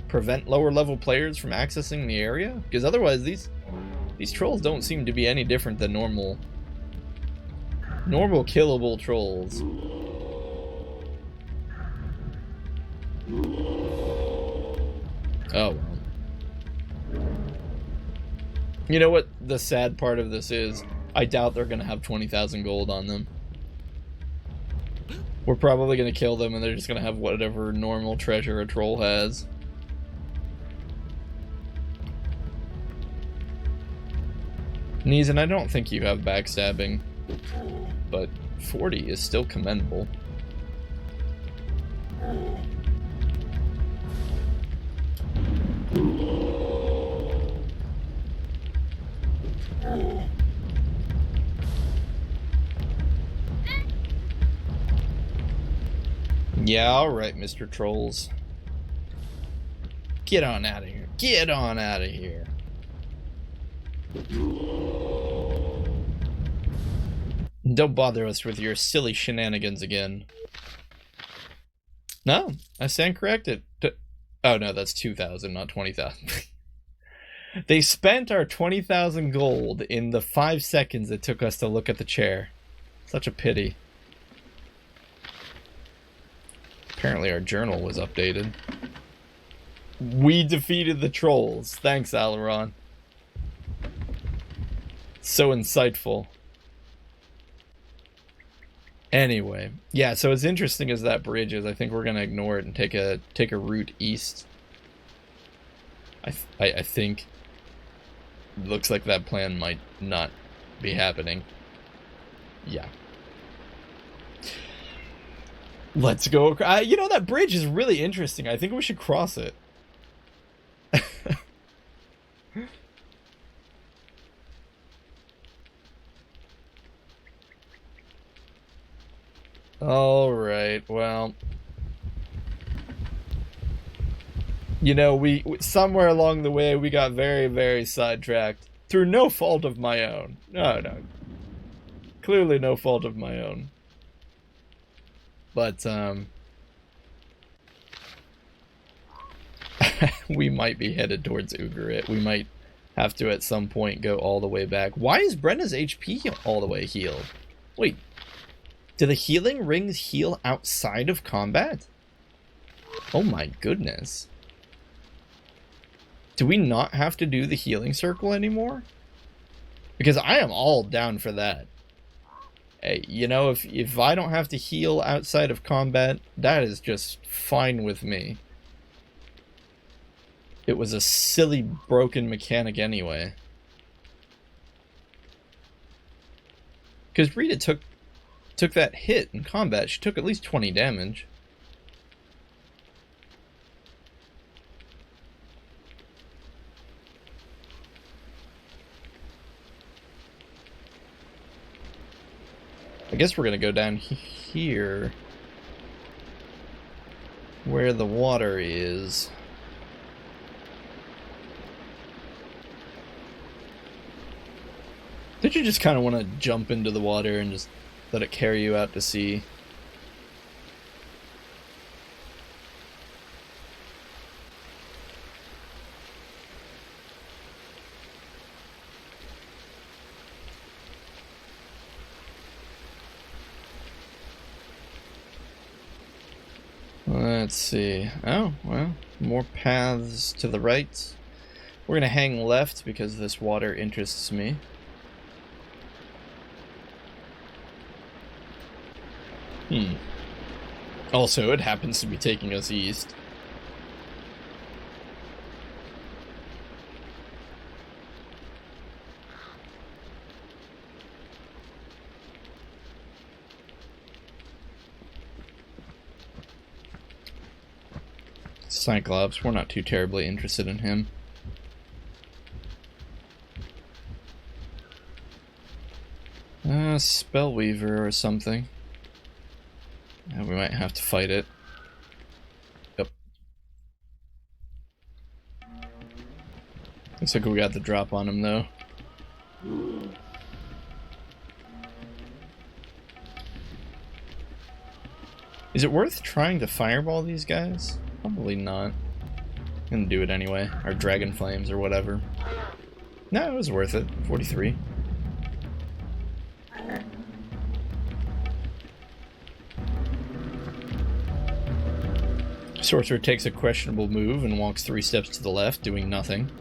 prevent lower level players from accessing the area? Because otherwise these trolls don't seem to be any different than normal killable trolls. Oh well. You know what the sad part of this is? I doubt they're gonna have 20,000 gold on them. We're probably gonna kill them and they're just gonna have whatever normal treasure a troll has. Neeson, I don't think you have backstabbing, but 40 is still commendable. Yeah, alright, Mr. Trolls. Get on out of here. Get on out of here. Don't bother us with your silly shenanigans again. No, I stand corrected. Oh no, that's 2,000, not 20,000. They spent our 20,000 gold in the 5 seconds it took us to look at the chair. Such a pity. Apparently our journal was updated. We defeated the trolls. Thanks, Alaron. So insightful. Anyway, yeah, so as interesting as that bridge is, I think we're gonna ignore it and take a route east. I think looks like that plan might not be happening. Yeah. Let's go. You know, that bridge is really interesting. I think we should cross it. Alright, well. You know, we somewhere along the way, we got very, very sidetracked. Through no fault of my own. No. Clearly no fault of my own. But, we might be headed towards Ugarit. We might have to, at some point, go all the way back. Why is Brenna's HP all the way healed? Wait. Do the healing rings heal outside of combat? Oh my goodness. Do we not have to do the healing circle anymore? Because I am all down for that. Hey, you know, if I don't have to heal outside of combat, that is just fine with me. It was a silly broken mechanic anyway. Because Rita took that hit in combat. She took at least 20 damage. I guess we're gonna go down here where the water is. Did you just kind of want to jump into the water and just let it carry you out to sea? Let's see. Oh, well, more paths to the right. We're gonna hang left because this water interests me. Also, it happens to be taking us east. Cyclops, we're not too terribly interested in him. Spellweaver or something. We might have to fight it. Yep. Looks like we got the drop on him, though. Is it worth trying to fireball these guys? Probably not. I'm gonna do it anyway. Or dragon flames or whatever. No, it was worth it. 43. Sorcerer takes a questionable move and walks 3 steps to the left, doing nothing.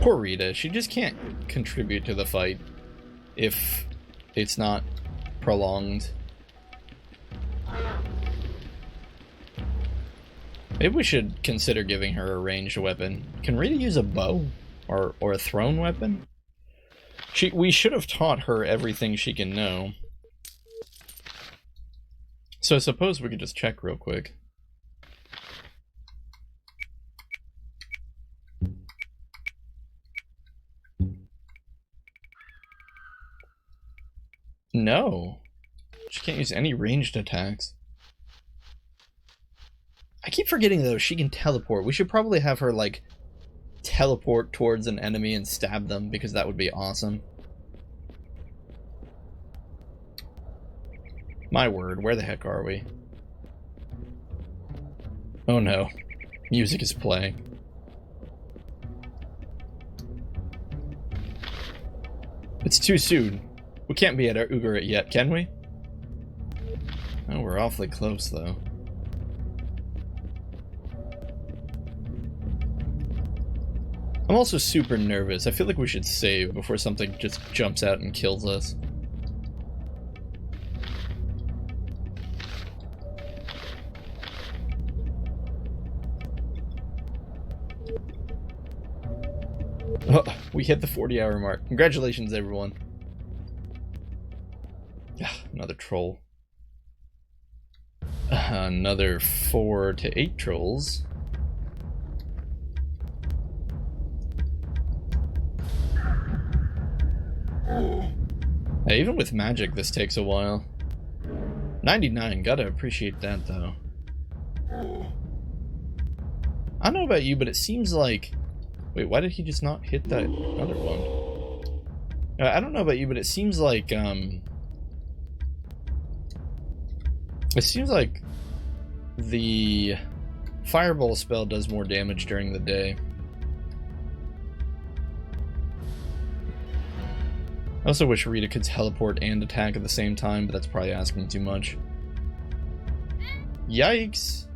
Poor Rita, she just can't contribute to the fight if it's not prolonged. Maybe we should consider giving her a ranged weapon. Can Rita use a bow? Or a thrown weapon? We should have taught her everything she can know. So I suppose we could just check real quick. No. She can't use any ranged attacks. I keep forgetting, though, she can teleport. We should probably have her, like, teleport towards an enemy and stab them, because that would be awesome. My word, where the heck are we? Oh no. Music is playing. It's too soon. We can't be at our Ugarit yet, can we? Oh, we're awfully close, though. I'm also super nervous. I feel like we should save before something just jumps out and kills us. Oh, we hit the 40-hour mark. Congratulations, everyone. Another troll. Another 4 to 8 trolls. Even with magic, this takes a while. 99, gotta appreciate that, though. I don't know about you, but it seems like... Wait, why did he just not hit that other one? I don't know about you, but it seems like, It seems like the fireball spell does more damage during the day. I also wish Rita could teleport and attack at the same time, but that's probably asking too much. Yikes!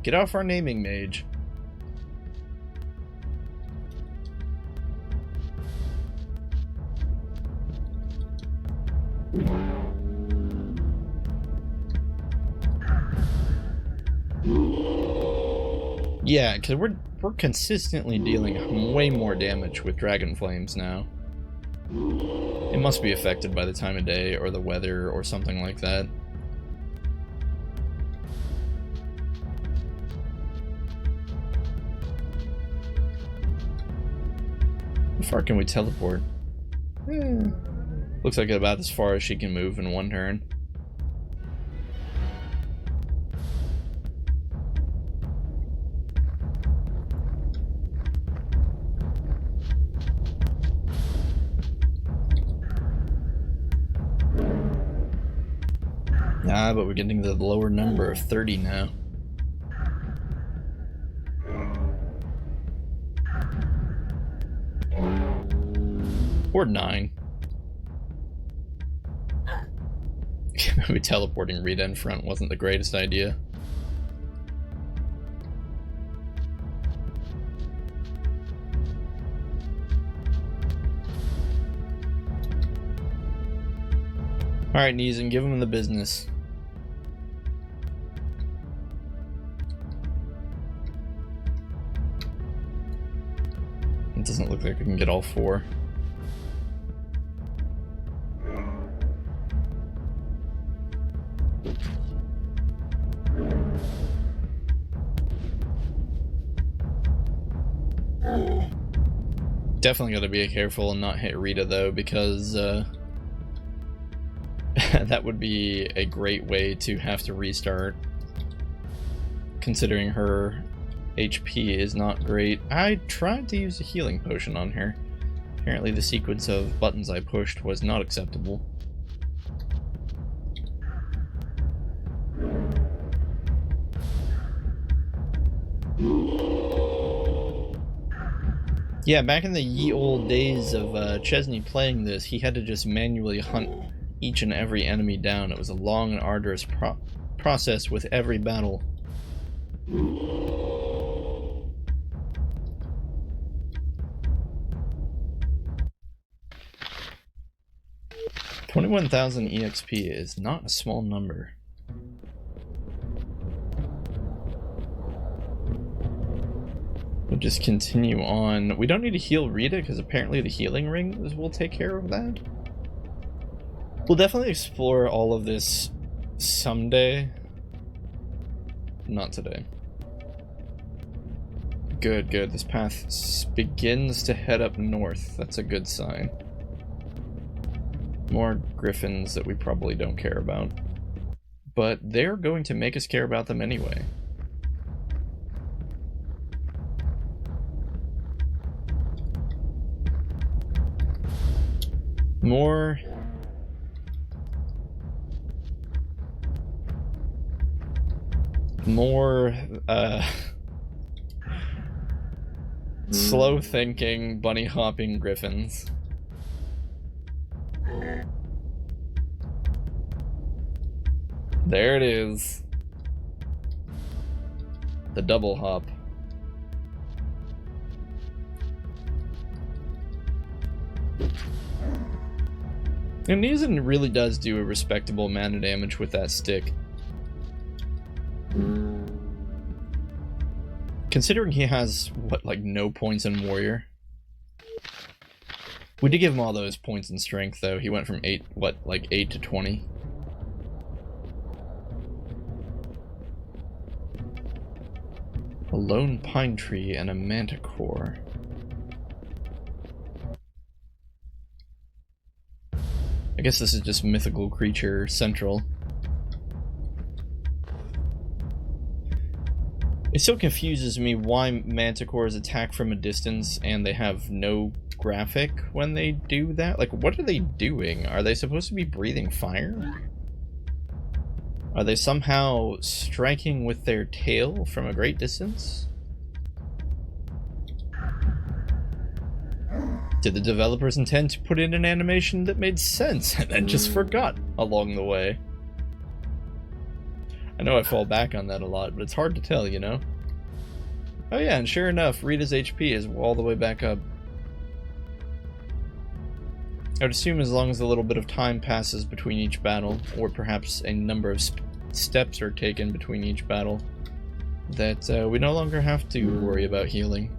Get off our naming mage. Yeah, because we're consistently dealing way more damage with dragon flames now. It must be affected by the time of day or the weather or something like that. How far can we teleport? Looks like about as far as she can move in one turn. Ah, but we're getting to the lower number of 30 now. Or 9. Maybe teleporting Rita in front wasn't the greatest idea. Alright, Neeson, give him the business. It doesn't look like we can get all 4. Definitely got to be careful and not hit Rita though, because that would be a great way to have to restart, considering her HP is not great. I tried to use a healing potion on her. Apparently the sequence of buttons I pushed was not acceptable. Yeah, back in the ye old days of Chezni playing this, he had to just manually hunt each and every enemy down. It was a long and arduous process with every battle. 21,000 EXP is not a small number. We'll just continue on. We don't need to heal Rita because apparently the healing ring will take care of that. We'll definitely explore all of this someday. Not today. Good, good. This path begins to head up north. That's a good sign. More griffins that we probably don't care about. But they're going to make us care about them anyway. More slow thinking, bunny hopping griffins. There it is. The double hop. And Neeson really does do a respectable amount of damage with that stick. Considering he has, what, like no points in Warrior? We did give him all those points in Strength, though. He went from 8 to 20? A lone pine tree and a manticore. I guess this is just mythical creature central. It still confuses me why manticores attack from a distance and they have no graphic when they do that. Like, what are they doing? Are they supposed to be breathing fire? Are they somehow striking with their tail from a great distance? Did the developers intend to put in an animation that made sense and then just forgot along the way? I know I fall back on that a lot, but it's hard to tell, you know? Oh yeah, and sure enough, Rita's HP is all the way back up. I would assume as long as a little bit of time passes between each battle, or perhaps a number of steps are taken between each battle, that we no longer have to worry about healing.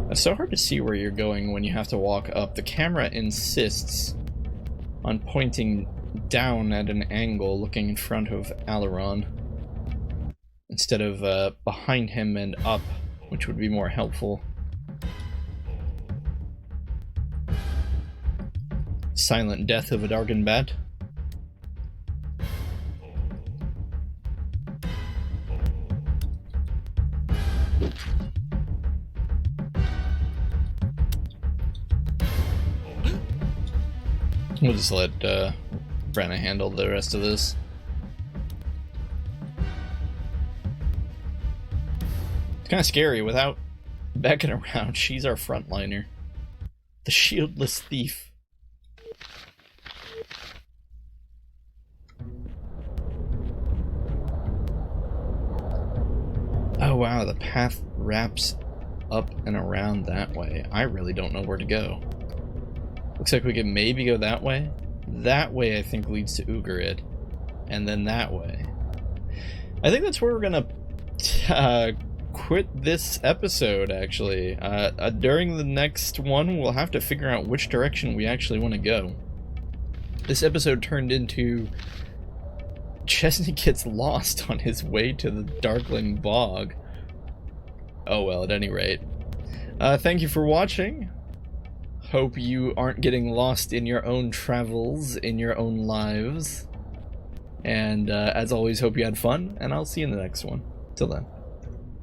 It's so hard to see where you're going when you have to walk up. The camera insists on pointing down at an angle looking in front of Alaron instead of behind him and up, which would be more helpful. Silent death of a Dargan bat. We'll just let Brenna handle the rest of this. It's kind of scary without backing around. She's our frontliner. The shieldless thief. Oh wow, the path wraps up and around that way. I really don't know where to go. Looks like we can maybe go that way. That way I think leads to Ugarit. And then that way. I think that's where we're gonna quit this episode, actually. During the next one, we'll have to figure out which direction we actually want to go. This episode turned into Chezni gets lost on his way to the Darkling Bog. Oh well, at any rate. Thank you for watching. Hope you aren't getting lost in your own travels, in your own lives. And as always, hope you had fun, and I'll see you in the next one. Till then.